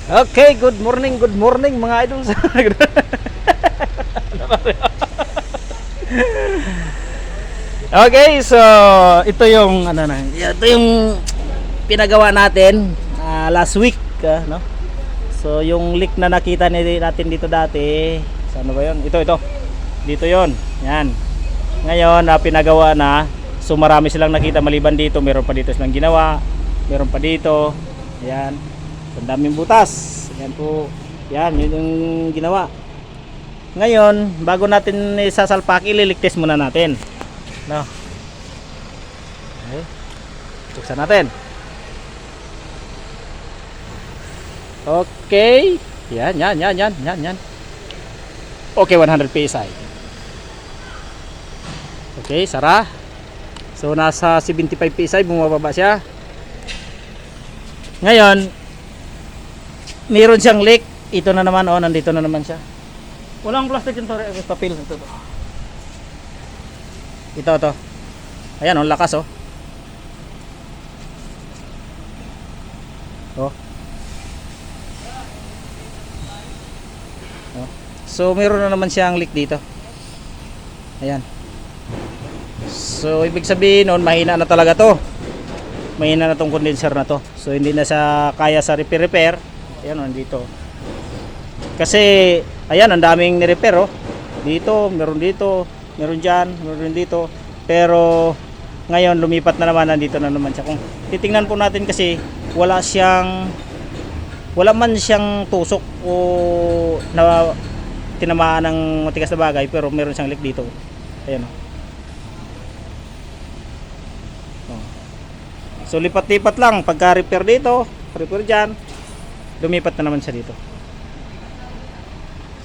Okay, good morning mga idol. Okay, so ito yung ito yung pinagawa natin last week, no? So yung leak na nakita natin dito dati, saan ba 'yon? Ito. Dito 'yon. Yan. Ngayon, pinagawa na. So marami silang nakita maliban dito, meron pa dito silang ginawa. Meron pa dito. Ayan. Ang daming butas. Yan po. Yan, yun yung ginawa. Ngayon, bago natin isasalpak, ililigtis muna natin. No. Okay. Buksan natin. Okay. Yan. Okay, 100 PSI. Okay, sara. So nasa 75 PSI, bumababa siya. Ngayon, meron siyang leak. Ito na naman, nandito na naman siya. Walang plastic yung papel. Ito. Ayan, lakas Oh. So, meron na naman siyang leak dito. Ayan. So, ibig sabihin nun, mahina na talaga to. Mahina na tong condenser na to. So, hindi na siya kaya sa repair. Ayan, nandito. Kasi, ayan, ang daming ni-repair, Dito, meron dyan, meron dito. Pero, ngayon, lumipat na naman, nandito na naman siya. Kung titingnan po natin kasi, wala man siyang tusok o na tinamaan ng matigas na bagay, pero meron siyang leak dito. Ayan So lipat-lipat lang pagka repair dito, repair dyan, lumipat na naman siya dito.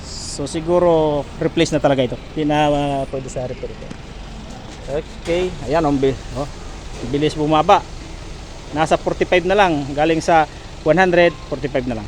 So siguro replace na talaga ito. Hindi na pwede sa repair ito. Okay, ayan bilis bumaba. Nasa 45 na lang, galing sa 100, 45 na lang.